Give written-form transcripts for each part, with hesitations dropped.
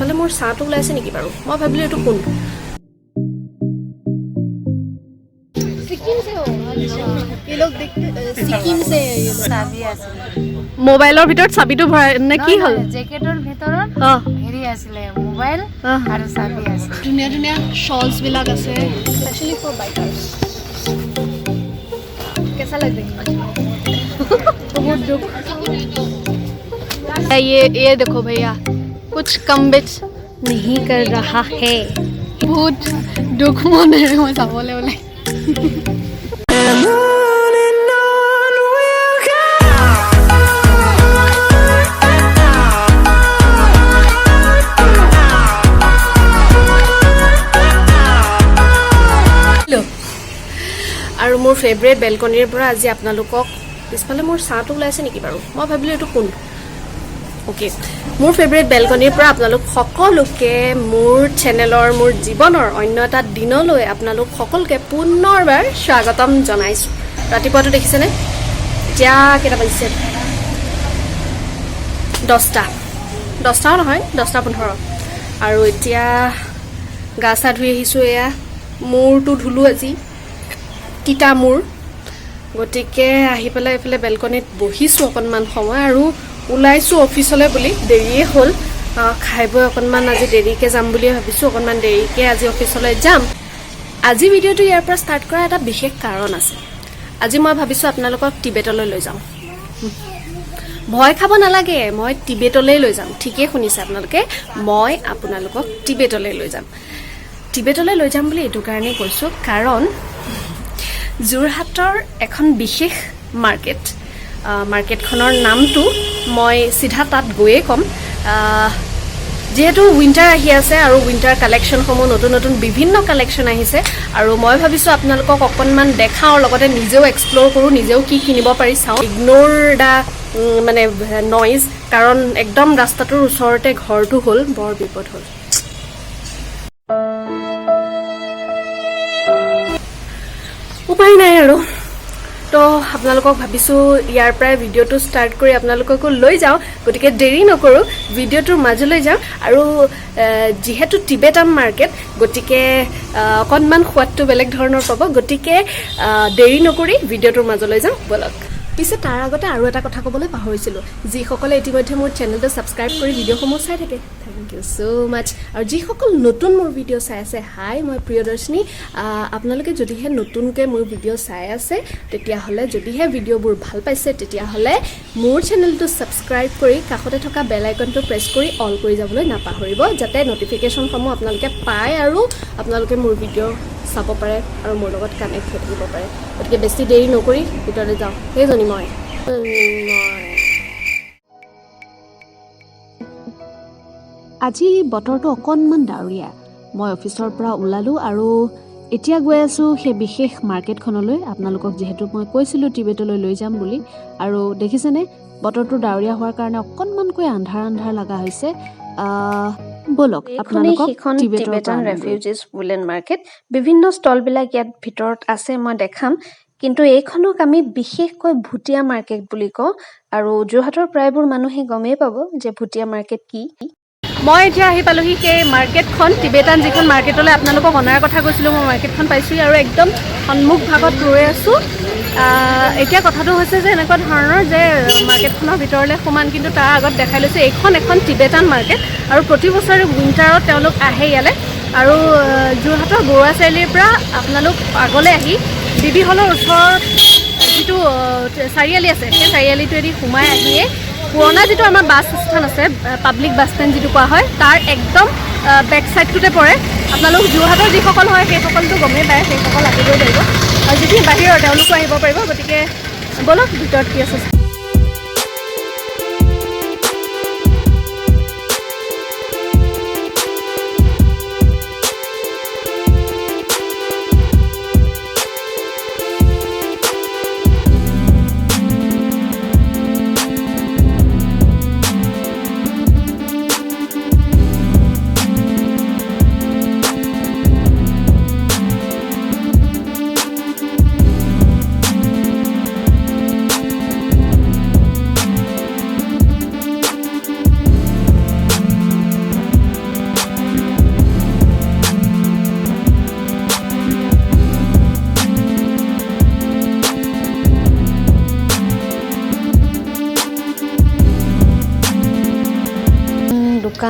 পিছফালে মোৰ চাহটো ওলাইছে নেকি বাৰু মই ভাবিলোঁ এইটো কোন सिक्किम से हो अच्छा ये लोग देखते सिक्किम से ये চাবি আছে মোবাইলৰ ভিতৰত চাবিটো ভৰাই নে কি হ'ল জেকেটৰ ভিতৰত হেৰি আছিলে মোবাইল আৰু চাবি আছে ধুনীয়া ধুনীয়া শলছ বিলাক আছে স্পেশালি ফৰ বাইকাर्स कैसा लग रहा है बहुत दुख ये देखो भैया कुछ कम बेच नहीं कर रहा है बहुत दुख मन है मैं चावले बोले আৰু মোৰ ফেভৰেট বেলকনিৰ পৰা আজি আপোনালোকক পিছফালে মোৰ চাহটো ওলাইছে নেকি বাৰু মই ভাবিলোঁ এইটো কোন ওকে মোৰ ফেভৰেট বেলকনিৰ পৰা আপোনালোক সকলোকে মোৰ চেনেলৰ মোৰ জীৱনৰ অন্য এটা দিনলৈ আপোনালোক সকলোকে পুনৰবাৰ স্বাগতম জনাইছোঁ ৰাতিপুৱাটো দেখিছেনে এতিয়া কেইটা বাজিছে 10টা নহয় 10:15 আৰু এতিয়া গা চা ধুই আহিছোঁ এয়া মূৰটো ধুলোঁ আজি তিতা মূৰ গতিকে আহি পেলাই এইফালে বেলকনিত বহিছোঁ অকণমান সময় আৰু ওলাইছোঁ অফিচলৈ বুলি দেৰিয়ে হ'ল খাই বৈ অকণমান আজি দেৰিকৈ যাম বুলি ভাবিছোঁ অকণমান দেৰিকৈ আজি অফিচলৈ যাম আজি ভিডিঅ'টো ইয়াৰ পৰা ষ্টাৰ্ট কৰা এটা বিশেষ কাৰণ আছে আজি মই ভাবিছোঁ আপোনালোকক টিবেটলৈ লৈ যাম ভয় খাব নালাগে মই টিবেটলৈ লৈ যাম ঠিকেই শুনিছে আপোনালোকে মই আপোনালোকক টিবেটলৈ লৈ যাম বুলি এইটো কাৰণেই কৈছোঁ কাৰণ যোৰহাটৰ এখন বিশেষ মাৰ্কেটখনৰ নামটো মই সিধা তাত গৈয়ে ক'ম যেহেতু উইণ্টাৰ আহি আছে আৰু উইণ্টাৰ কালেকশ্যনসমূহ নতুন নতুন বিভিন্ন কালেকশ্যন আহিছে আৰু মই ভাবিছোঁ আপোনালোকক অকণমান দেখাওঁ লগতে নিজেও এক্সপ্ল'ৰ কৰোঁ নিজেও কি কিনিব পাৰি চাওঁ ইগন'ৰ দা মানে নইজ কাৰণ একদম ৰাস্তাটোৰ ওচৰতে ঘৰটো হ'ল বৰ বিপদ হ'ল উপায় নাই আৰু তো আপোনালোকক ভাবিছোঁ ইয়াৰ পৰাই ভিডিঅ'টো ষ্টাৰ্ট কৰি আপোনালোককো লৈ যাওঁ গতিকে দেৰি নকৰোঁ ভিডিঅ'টোৰ মাজলৈ যাওঁ আৰু যিহেতু টিবেটান মাৰ্কেট গতিকে অকণমান সোৱাদটো বেলেগ ধৰণৰ পাব গতিকে দেৰি নকৰি ভিডিঅ'টোৰ মাজলৈ যাওঁ বলক পিছে তাৰ আগতে আৰু এটা কথা ক'বলৈ পাহৰিছিলোঁ যিসকলে ইতিমধ্যে মোৰ চেনেলটো ছাবস্ক্ৰাইব কৰি ভিডিঅ'সমূহ চাই থাকে থেংক ইউ ছ' মাছ আৰু যিসকল নতুন মোৰ ভিডিঅ' চাই আছে হাই মই প্ৰিয়দৰ্শিনী আপোনালোকে যদিহে নতুনকৈ মোৰ ভিডিঅ' চাই আছে তেতিয়াহ'লে যদিহে ভিডিঅ'বোৰ ভাল পাইছে তেতিয়াহ'লে মোৰ চেনেলটো ছাবস্ক্ৰাইব কৰি কাষতে থকা বেল আইকনটো প্ৰেছ কৰি অল কৰি যাবলৈ নাপাহৰিব যাতে নটিফিকেশ্যনসমূহ আপোনালোকে পায় আৰু আপোনালোকে মোৰ ভিডিঅ' চাব পাৰে আৰু মোৰ লগত কানেক্ট হৈ থাকিব পাৰে গতিকে বেছি দেৰি নকৰি ভিতৰলৈ যাওঁ সেইজনী মই আজি বতৰটো অকণমান ডাৱৰীয়া মই অফিচৰ পৰা ওলালোঁ আৰু এতিয়া গৈ আছোঁ সেই বিশেষ মাৰ্কেটখনলৈ আপোনালোকক যিহেতু মই কৈছিলোঁ টিবেটলৈ লৈ যাম বুলি আৰু দেখিছেনে বতৰটো ডাৱৰীয়া হোৱাৰ কাৰণে অকণমানকৈ আন্ধাৰ লগা হৈছে বলক আপোনালোকক টিবেটান ৰেফিউজিজ উইলেন মাৰ্কেট বিভিন্ন ষ্টলবিলাক ইয়াত ভিতৰত আছে মই দেখাম কিন্তু এইখনক আমি বিশেষকৈ ভুটীয়া মাৰ্কেট বুলি কওঁ আৰু যোৰহাটৰ প্ৰায়বোৰ মানুহে গমেই পাব যে ভুটীয়া মাৰ্কেট কি মই এতিয়া আহি পালোহি সেই মাৰ্কেটখন টিবেটান যিখন মাৰ্কেটলৈ আপোনালোকক অনাৰ কথা কৈছিলোঁ মই মাৰ্কেটখন পাইছোঁ আৰু একদম সন্মুখ ভাগত ৰৈ আছোঁ এতিয়া কথাটো হৈছে যে এনেকুৱা ধৰণৰ যে মাৰ্কেটখনৰ ভিতৰলৈ সোমান কিন্তু তাৰ আগত দেখাই লৈছে এইখন এখন টিবেটান মাৰ্কেট আৰু প্ৰতি বছৰে উইণ্টাৰত তেওঁলোক আহে ইয়ালৈ আৰু যোৰহাটৰ বৰুৱা চাৰিআলিৰ পৰা আপোনালোক আগলৈ আহি বিবি হলৰ ওচৰত যিটো চাৰিআলি আছে সেই চাৰিআলিটোৱেদি সোমাই আহিয়ে পুৰণা যিটো আমাৰ বাছ ষ্টেণ্ড আছে পাব্লিক বাছ ষ্টেণ্ড যিটো কোৱা হয় তাৰ একদম বেক চাইডটোতে পৰে আপোনালোক যোৰহাটৰ যিসকল হয় সেইসকলটো গমেই পায় সেইসকল আহিবই পাৰিব আৰু যিখিনি বাহিৰৰ তেওঁলোকো আহিব পাৰিব গতিকে বলক ভিতৰত কি আছে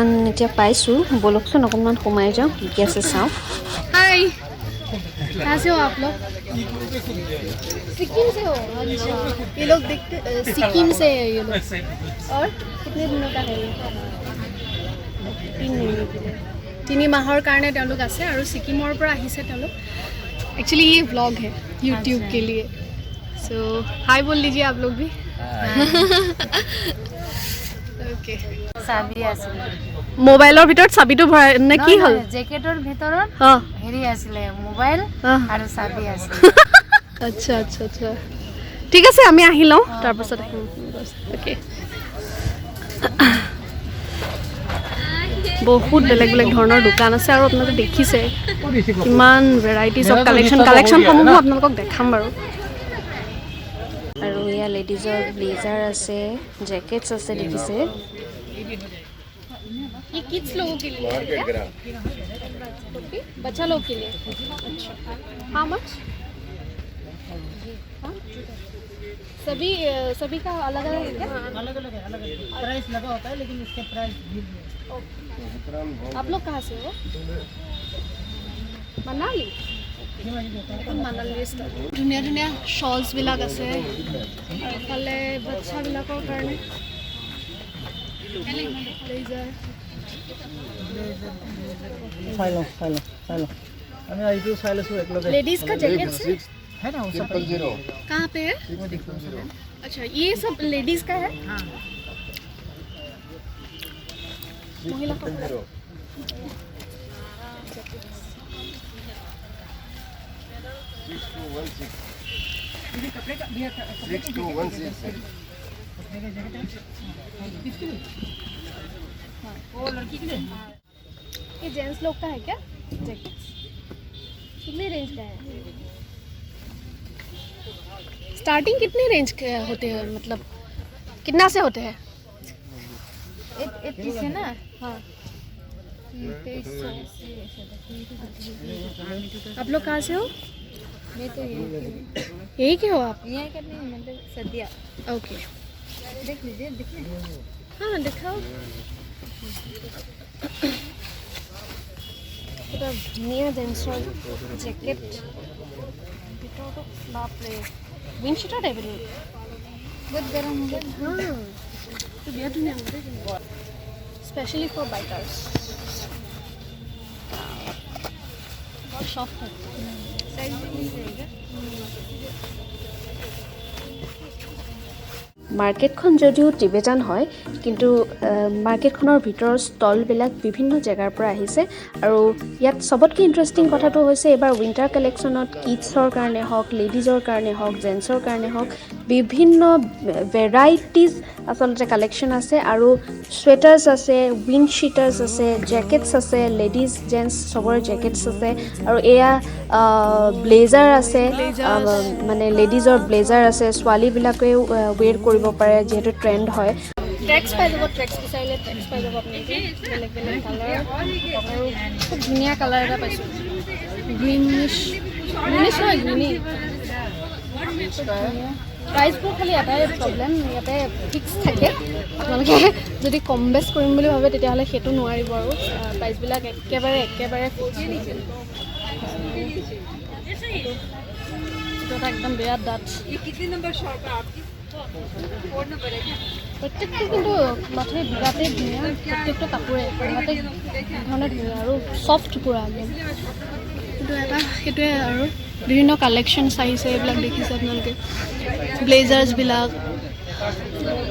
দোকান এতিয়া পাইছোঁ, ব'লকচোন অকণমান সোমাই যাওঁ, কি কি আছে চাওঁ। हाय कहाँ से हो आप लोग सिक्किम से हो अच्छा ये लोग देखते सिक्किम से है ये लोग और कितने दिनों का है ये 3 माहर কাৰণে তেওঁলোক আছে আৰু সিকিমৰ পৰা আহিছে তেওঁলোক एक्चुअली ये व्लॉग है यूट्यूब के लिए सो हाय बोल लीजिए आप लोग भी ओके চাবি আছিল মোবাইলৰ ভিতৰত চাবিটো ভৰাই নে কি হ'ল জেকেটৰ ভিতৰত হেৰি আছিলে মোবাইল আৰু চাবি আছিল আচ্ছা আচ্ছা আচ্ছা ঠিক আছে আমি আহি লওঁ তাৰপিছত ওকে বহুত বেলেগ বেলেগ ধৰণৰ দোকান আছে আৰু আপোনালোকে দেখিছে কিমান ভেৰাইটিজ অফ কালেকশ্যনসমূহ আপোনালোকক দেখাম বাৰু আৰু ইয়াৰ লেডিজৰ ব্লেজাৰ আছে জেকেটছ আছে দেখিছে ये किड्स लोगों के लिए है क्या? बच्चा लोग के लिए अच्छा हाउ मच सभी का अलग अलग है क्या अलग अलग है प्राइस लगा होता है लेकिन इसके प्राइस आप लोग कहाँ से हो मनाली ধুনীয়া ধুনীয়া শ্বলছবিলাক আছে আৰু ইফালে বাচ্চাবিলাকৰ কাৰণে लेडीज का जैकेट है ना वो सब कहाँ पे है अच्छा ये सब लेडीज का है महिला कपड़ा ये जेंट्स लोग का है क्या जैकेट कितने रेंज का है स्टार्टिंग कितने रेंज के होते हैं मतलब कितना से होते हैं 80 से ना हाँ आप लोग कहाँ से हो मैं तो यही के हो आप यही करने मतलब सदिया ओके देख लीजिए दिखने हाँ दिखाओ এটা ধুনীয়া জেন্সৰ জেকেট ভিতৰতো বাপৰে উইণ্ড চিটাৰ টাইপ বহুত গৰম হ'ব এইটো বিৰাট ধুনীয়া হ'ব স্পেচিয়েলি ফৰ বাইকাৰ্ছ बहुत सॉफ्ट है साइज भी नहीं रहेगा মাৰ্কেটখন যদিও টিবেটান হয় কিন্তু মাৰ্কেটখনৰ ভিতৰৰ ষ্টলবিলাক বিভিন্ন জেগাৰ পৰা আহিছে আৰু ইয়াত চবতকৈ ইণ্টাৰেষ্টিং কথাটো হৈছে এইবাৰ উইণ্টাৰ কালেকশ্যনত কিডছৰ কাৰণে হওক লেডিজৰ কাৰণে হওক জেন্টছৰ কাৰণে হওক বিভিন্ন ভেৰাইটিজ আচলতে কালেকশ্যন আছে আৰু চুৱেটাৰ্ছ আছে উইণ্ড চিটাৰ্ছ আছে জেকেটছ আছে লেডিজ জেন্টছ চবৰে জেকেটছ আছে আৰু এয়া ব্লেজাৰ আছে মানে লেডিজৰ ব্লেজাৰ আছে ছোৱালীবিলাকেও ৱেৰ কৰিব পাৰে যেহেতু ট্ৰেণ্ড হয় ট্ৰেক্স পাই যাব ট্ৰেক্স বিচাৰিলে ট্ৰেক্স পাই যাব আপোনালোকে বেলেগ বেলেগ কালাৰ আৰু খুব ধুনীয়া কালাৰ এটা পাইছোঁ গ্ৰীনিছ নহয় গ্ৰীনি প্ৰাইচবোৰ খালি এটাই প্ৰব্লেম ইয়াতে ফিক্স থাকে আপোনালোকে যদি কম বেছ কৰিম বুলি ভাবে তেতিয়াহ'লে সেইটো নোৱাৰিব আৰু প্ৰাইচবিলাক একেবাৰে এইটো এটা একদম বিৰাট ডাঠ প্ৰত্যেকটো কিন্তু মাথে বিৰাটেই ধুনীয়া প্ৰত্যেকটো কাপোৰে বিৰাটেই ধৰণে ধুনীয়া আৰু চফ্ট পূৰা একদম কিন্তু এটা সেইটোৱে আৰু বিভিন্ন কালেকশ্যনছ আহিছে এইবিলাক দেখিছে আপোনালোকে ব্লেজাৰ্ছবিলাক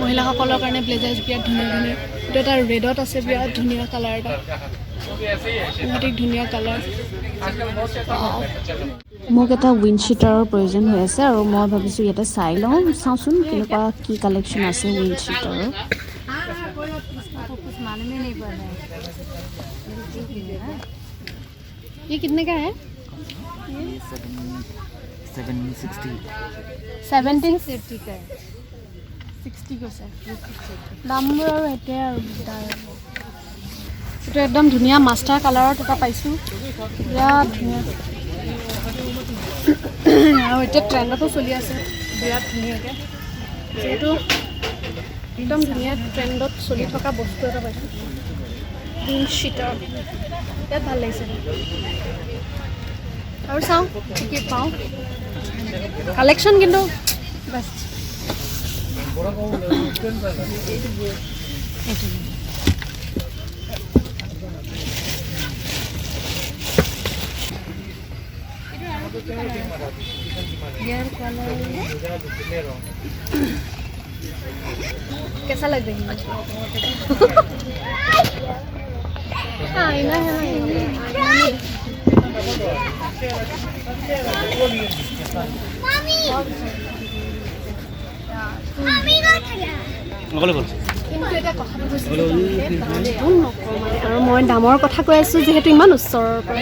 মহিলাসকলৰ কাৰণে ব্লেজাৰ্ছ বিৰাট ধুনীয়া ধুনীয়া এইটো এটা ৰেডত আছে বিৰাট ধুনীয়া কালাৰ এটা বিৰাটেই ধুনীয়া কালাৰ মোক এটা উইণ্ড চিটাৰৰ প্ৰয়োজন হৈ আছে আৰু মই ভাবিছোঁ ইয়াতে চাই লওঁ চাওঁচোন কেনেকুৱা কি কালেকশ্যন আছে উইণ্ড চিটাৰৰ ये कितने का है 1760 का है 60 का सर दामবোৰ আৰু এতে আৰু এইটো একদম ধুনীয়া মাষ্টাৰ কালাৰত এটা পাইছোঁ বিৰাট ধুনীয়া আৰু এতিয়া ট্ৰেণ্ডতো চলি আছে বিৰাট ধুনীয়াকৈ যিহেতু একদম ধুনীয়া ট্ৰেণ্ডত চলি থকা বস্তু এটা পাইছোঁ গ্ৰীণ শ্বিটৰ ইয়াত ভাল লাগিছে আৰু চাওঁ কি কি পাওঁ কালেকশ্যন কিন্তু বেষ্ট कैसा लग रही है आईना है আৰু মই দামৰ কথা কৈ আছোঁ যিহেতু ইমান ওচৰৰ পৰা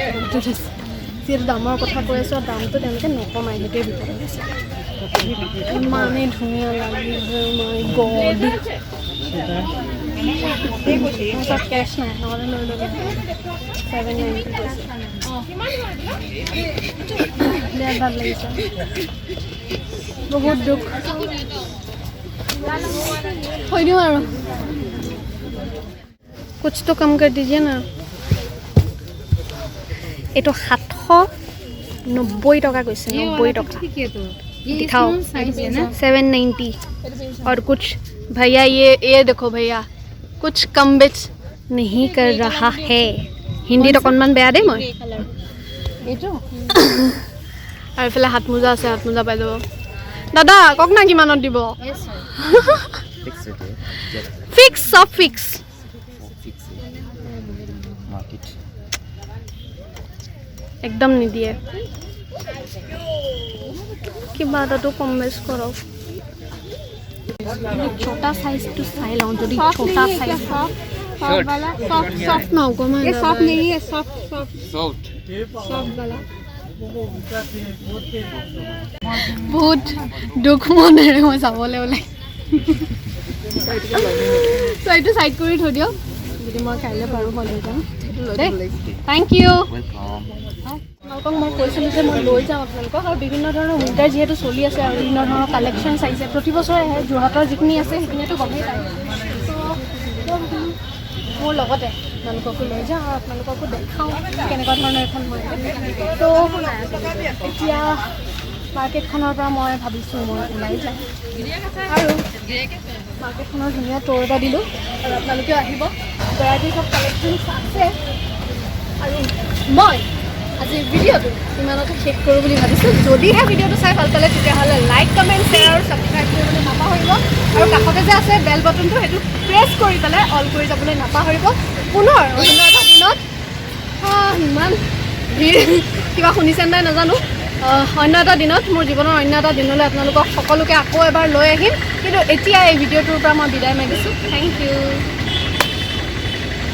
যিহেতু দামৰ কথা কৈ আছোঁ আৰু দামটো তেওঁলোকে নকমাই সেইটোৱে বিপদ হৈছে ইমানেই ধুনীয়া লাগিছে মাই গড ওচৰত কেছ নাই নহ'লে লৈ ল'ব 790 কৈছে বিৰাট ভাল লাগিছে বহুত দুখ থৈ দিওঁ আৰু कुछ तो कम कर दीजिए ना ये तो 790 टका कैसे 90 टका दिखाओ 790 और कुछ भैया ये देखो भैया कुछ कम बेच नहीं कर रहा है हिंदी तो कौन बेया दे मैं और इफाले हाथ मोजा আছে हाथ मोजा পাই যাব দাদা কক না কিমানত দিব ফিক্স সব ফিক্স एकदम निदिए किबा तो कम बेस करो छोटा साइज तो चाई लওঁ যদি छोटा साइज सॉफ्ट वाला सॉफ्ट ना होगा मैं ये सॉफ्ट नहीं है सॉफ्ट वाला बहुत दुख मने মই যাবলে ওলাই তো এইটো সাইড কৰি থৈ দিও যদি মই কাইলে পাৰো মই লৈ যাম थैंक यू আপোনালোকক মই কৈছিলোঁ যে মই লৈ যাম আপোনালোকক আৰু বিভিন্ন ধৰণৰ উইণ্টাৰ যিহেতু চলি আছে আৰু বিভিন্ন ধৰণৰ কালেকশ্যনছ আহিছে প্ৰতি বছৰে আহে যোৰহাটৰ যিখিনি আছে সেইখিনিতো গমেই পায় মোৰ লগতে আপোনালোককো লৈ যাওঁ আৰু আপোনালোককো দেখাওঁ কেনেকুৱা ধৰণৰ এখন মাৰ্কেট তো এতিয়া মাৰ্কেটখনৰ পৰা মই ভাবিছোঁ মই ওলাই যাম আৰু মাৰ্কেটখনৰ ধুনীয়া ট'ৰ এটা দিলোঁ আৰু আপোনালোকেও আহিব ভেৰাইটিজ অফ কালেকশ্যনছ আছে আৰু মই আজিৰ ভিডিঅ'টো ইমানতে শেষ কৰোঁ বুলি ভাবিছোঁ যদিহে ভিডিঅ'টো চাই ভাল পালে তেতিয়াহ'লে লাইক কমেণ্ট শ্বেয়াৰ আৰু ছাবস্ক্ৰাইব কৰিবলৈ নাপাহৰিব আৰু কাষতে যে আছে বেল বটনটো সেইটো প্ৰেছ কৰি পেলাই অল কৰি যাবলৈ নাপাহৰিব পুনৰ অন্য এটা দিনত ইমান ভিৰ কিবা শুনিছে নাই নাজানো অন্য এটা দিনত মোৰ জীৱনৰ অন্য এটা দিনলৈ আপোনালোকক সকলোকে আকৌ এবাৰ লৈ আহিম কিন্তু এতিয়া এই ভিডিঅ'টোৰ পৰা মই বিদায় মাগিছোঁ থেংক ইউ